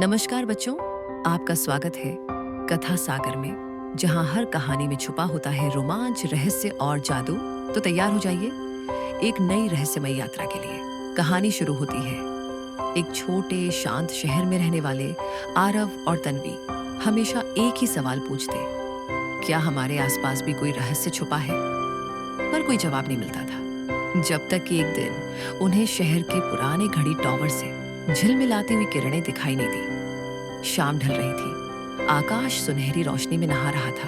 नमस्कार बच्चों, आपका स्वागत है कथा सागर में, जहां हर कहानी में छुपा होता है रोमांच, रहस्य और जादू। तो तैयार हो जाइए एक नई रहस्यमय यात्रा के लिए। कहानी शुरू होती है। एक छोटे शांत शहर में रहने वाले आरव और तन्वी हमेशा एक ही सवाल पूछते, क्या हमारे आसपास भी कोई रहस्य छुपा है? पर कोई जवाब नहीं मिलता था, जब तक कि एक दिन उन्हें शहर के पुराने घड़ी टॉवर से झिलमिलाती हुई किरणें दिखाई नहीं दी। शाम ढल रही थी, आकाश सुनहरी रोशनी में नहा रहा था।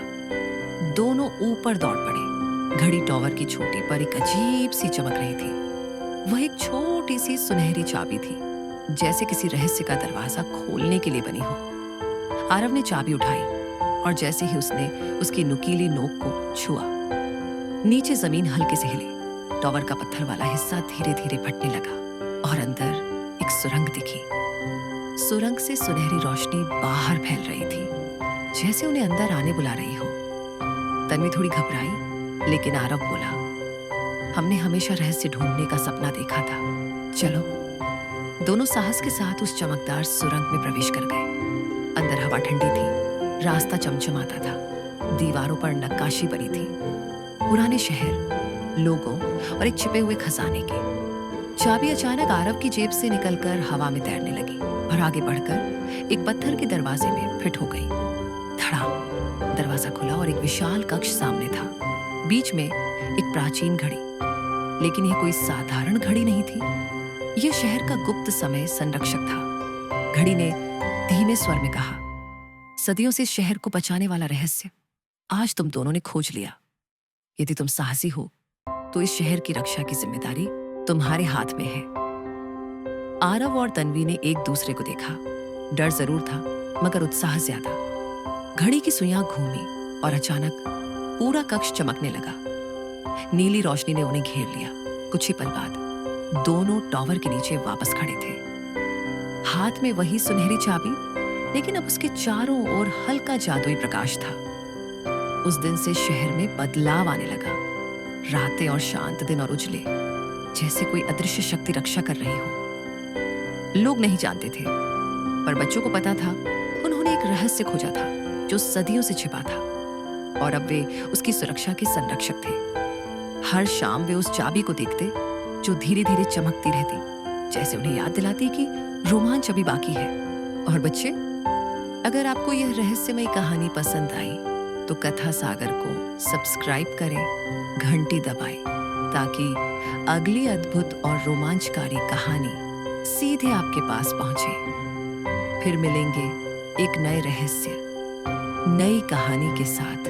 दोनों ऊपर दौड़ पड़े। घड़ी टॉवर की चोटी पर एक अजीब सी चमक रही थी। वह एक छोटी सी सुनहरी चाबी थी, जैसे किसी रहस्य का दरवाजा खोलने के लिए बनी हो। आरव ने चाबी उठाई और जैसे ही उसने उसकी नुकीली नोक को छुआ, नीचे जमीन हल्के से हिली। टॉवर का पत्थर वाला हिस्सा धीरे धीरे फटने लगा और अंदर एक सुरंग दिखी। सुरंग से सुनहरी रोशनी बाहर फैल रही थी, जैसे उन्हें अंदर आने बुला रही हो। तन्वी थोड़ी घबराई, लेकिन आरव बोला, हमने हमेशा रहस्य ढूंढने का सपना देखा था, चलो। दोनों साहस के साथ उस चमकदार सुरंग में प्रवेश कर गए। अंदर हवा ठंडी थी, रास्ता चमचमाता था, दीवारों पर नक्काशी बनी थी, पुराने शहर, लोगों और एक छिपे हुए खजाने की। चाबी अचानक आरव की जेब से निकलकर हवा में तैरने लगी और आगे बढ़कर एक पत्थर के दरवाजे में फिट हो गई। धड़ाम, दरवाजा खुला और एक विशाल कक्ष सामने था। बीच में एक प्राचीन घड़ी, लेकिन यह कोई साधारण घड़ी नहीं थी। यह शहर का गुप्त समय संरक्षक था। घड़ी ने धीमे स्वर में कहा, सदियों से शहर को बचाने वाला रहस्य आज तुम दोनों ने खोज लिया। यदि तुम साहसी हो तो इस शहर की रक्षा की जिम्मेदारी तुम्हारे हाथ में है। आरव और तन्वी ने एक दूसरे को देखा। डर जरूर था, मगर उत्साह ज्यादा। घड़ी की सुइयां घूमी और अचानक पूरा कक्ष चमकने लगा। नीली रोशनी ने उन्हें घेर लिया। कुछ ही पल बाद दोनों टॉवर के नीचे वापस खड़े थे, हाथ में वही सुनहरी चाबी, लेकिन अब उसके चारों ओर हल्का जादुई प्रकाश था। उस दिन से शहर में बदलाव आने लगा। रातें और शांत दिन और उजले, जैसे कोई अदृश्य शक्ति रक्षा कर रही हो। लोग नहीं जानते थे, पर बच्चों को पता था, उन्होंने एक रहस्य खोजा था जो सदियों से छिपा था, और अब वे उसकी सुरक्षा के संरक्षक थे। हर शाम वे उस चाबी को देखते, जो धीरे धीरे चमकती रहती, जैसे उन्हें याद दिलाती कि रोमांच अभी बाकी है। और बच्चे, अगर आपको यह रहस्यमय कहानी पसंद आई तो कथा सागर को सब्सक्राइब करें, घंटी दबाएं, ताकि अगली अद्भुत और रोमांचकारी कहानी सीधे आपके पास पहुंचे। फिर मिलेंगे एक नए रहस्य, नई कहानी के साथ।